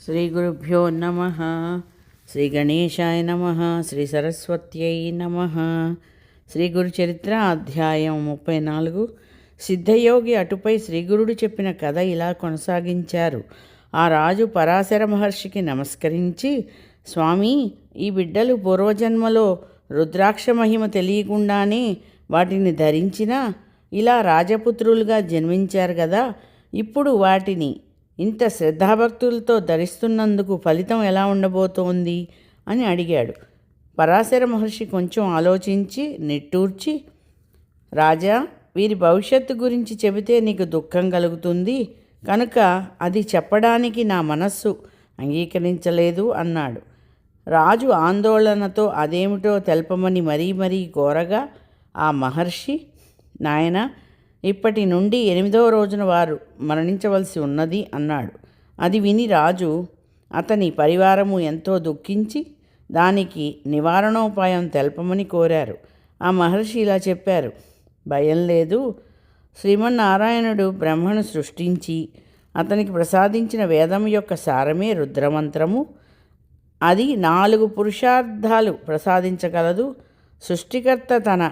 శ్రీ గురుభ్యో నమ. శ్రీ గణేశాయ నమ. శ్రీ సరస్వత్యై నమ. శ్రీ గురు చరిత్ర అధ్యాయం 34. సిద్ధయోగి అటుపై శ్రీగురుడు చెప్పిన కథ ఇలా కొనసాగించారు. ఆ రాజు పరాశర మహర్షికి నమస్కరించి, స్వామి, ఈ బిడ్డలు పూర్వజన్మలో రుద్రాక్ష మహిమ తెలియకుండానే వాటిని ధరించినా ఇలా రాజపుత్రులుగా జన్మించారు కదా, ఇప్పుడు వాటిని ఇంత శ్రద్ధాభక్తులతో ధరిస్తున్నందుకు ఫలితం ఎలా ఉండబోతోంది అని అడిగాడు. పరాశర మహర్షి కొంచెం ఆలోచించి నిట్టూర్చి, రాజా, వీరి భవిష్యత్తు గురించి చెబితే నీకు దుఃఖం కలుగుతుంది కనుక అది చెప్పడానికి నా మనస్సు అంగీకరించలేదు అన్నాడు. రాజు ఆందోళనతో అదేమిటో తెలపమని మరీ కోరగా ఆ మహర్షి, నాయనా, ఇప్పటి నుండి 8వ రోజున వారు మరణించవలసి ఉన్నది అన్నాడు. అది విని రాజు, అతని పరివారము ఎంతో దుఃఖించి దానికి నివారణోపాయం తెలపమని కోరారు. ఆ మహర్షి ఇలా చెప్పారు, భయం లేదు. శ్రీమన్నారాయణుడు బ్రహ్మను సృష్టించి అతనికి ప్రసాదించిన వేదం యొక్క సారమే రుద్రమంత్రము. అది 4 పురుషార్థాలు ప్రసాదించగలదు. సృష్టికర్త తన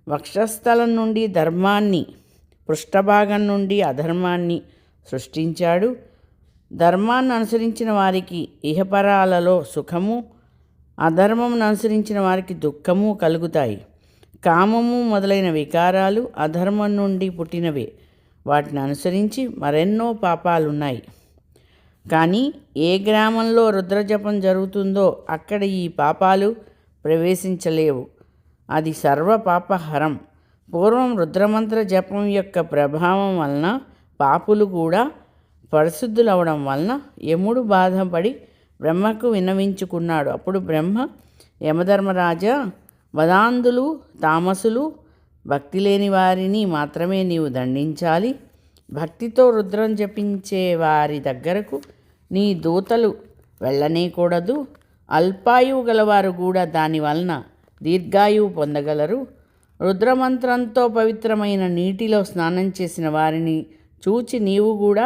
వక్షస్థలం నుండి ధర్మాన్ని, పృష్ఠభాగం నుండి అధర్మాన్ని సృష్టించాడు. ధర్మాన్ని అనుసరించిన వారికి ఇహపరాలలో సుఖము, అధర్మమును అనుసరించిన వారికి దుఃఖము కలుగుతాయి. కామము మొదలైన వికారాలు అధర్మం నుండి పుట్టినవే. వాటిని అనుసరించి మరెన్నో పాపాలున్నాయి. కానీ ఏ గ్రామంలో రుద్రజపం జరుగుతుందో అక్కడ ఈ పాపాలు ప్రవేశించలేవు. అది సర్వ పాపహరం. పూర్వం రుద్రమంత్ర జపం యొక్క ప్రభావం వలన పాపులు కూడా పరిశుద్ధులవడం వలన యముడు బాధపడి బ్రహ్మకు విన్నవించుకున్నాడు. అప్పుడు బ్రహ్మ, యమధర్మరాజా, వదాంధులు, తామసులు, భక్తి లేని వారిని మాత్రమే నీవు దండించాలి. భక్తితో రుద్రం జపించే వారి దగ్గరకు నీ దూతలు వెళ్ళనేకూడదు. అల్పాయువు గలవారు కూడా దాని వలన దీర్ఘాయువు పొందగలరు. రుద్రమంత్రంతో పవిత్రమైన నీటిలో స్నానం చేసిన వారిని చూచి నీవు కూడా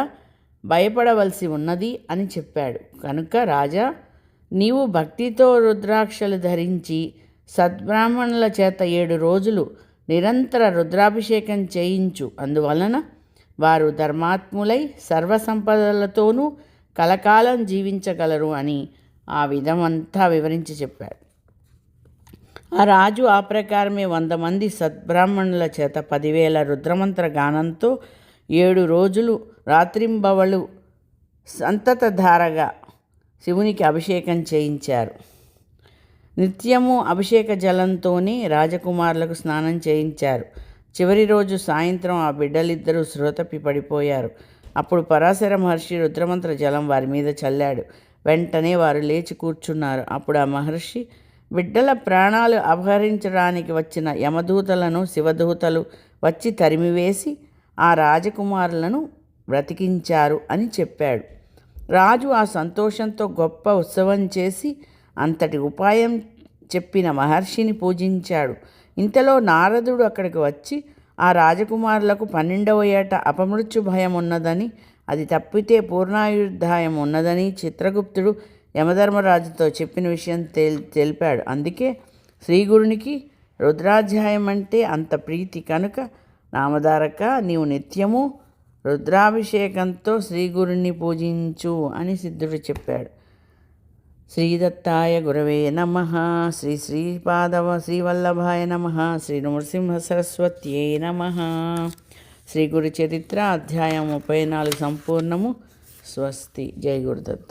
భయపడవలసి ఉన్నది అని చెప్పాడు. కనుక రాజా, నీవు భక్తితో రుద్రాక్షలు ధరించి సద్బ్రాహ్మణుల చేత 7 రోజులు నిరంతర రుద్రాభిషేకం చేయించు. అందువలన వారు ధర్మాత్ములై సర్వసంపదలతోనూ కలకాలం జీవించగలరు అని ఆ విధమంతా వివరించి చెప్పాడు. ఆ రాజు ఆ ప్రకారమే 100 మంది సద్బ్రాహ్మణుల చేత 10,000 రుద్రమంత్ర గానంతో 7 రోజులు రాత్రింబవళ్ళు సంతతధారగా శివునికి అభిషేకం చేయించారు. నిత్యము అభిషేక జలంతోనే రాజకుమారులకు స్నానం చేయించారు. చివరి రోజు సాయంత్రం ఆ బిడ్డలిద్దరూ శ్రోతపి పడిపోయారు. అప్పుడు పరాశర మహర్షి రుద్రమంత్ర జలం వారి మీద చల్లాడు. వెంటనే వారు లేచి కూర్చున్నారు. అప్పుడు ఆ మహర్షి, బిడ్డల ప్రాణాలు అపహరించడానికి వచ్చిన యమదూతలను శివదూతలు వచ్చి తరిమివేసి ఆ రాజకుమారులను బ్రతికించారు అని చెప్పాడు. రాజు ఆ సంతోషంతో గొప్ప ఉత్సవం చేసి అంతటి ఉపాయం చెప్పిన మహర్షిని పూజించాడు. ఇంతలో నారదుడు అక్కడికి వచ్చి ఆ రాజకుమారులకు 12వ ఏట అపమృత్యు భయం ఉన్నదని, అది తప్పితే పూర్ణాయుర్దాయం ఉన్నదని చిత్రగుప్తుడు యమధర్మరాజుతో చెప్పిన విషయం తెలిపాడు. అందుకే శ్రీగురునికి రుద్రాధ్యాయం అంటే అంత ప్రీతి. కనుక నామధారక, నీవు నిత్యము రుద్రాభిషేకంతో శ్రీగురుని పూజించు అని సిద్ధుడు చెప్పాడు. శ్రీదత్తాయ గురవే నమః. శ్రీపాదవ శ్రీవల్లభాయ నమః. శ్రీ నృసింహ సరస్వత్యై నమః. శ్రీ గురు చరిత్ర అధ్యాయం 34 సంపూర్ణము. స్వస్తి. జై గురుదత్త.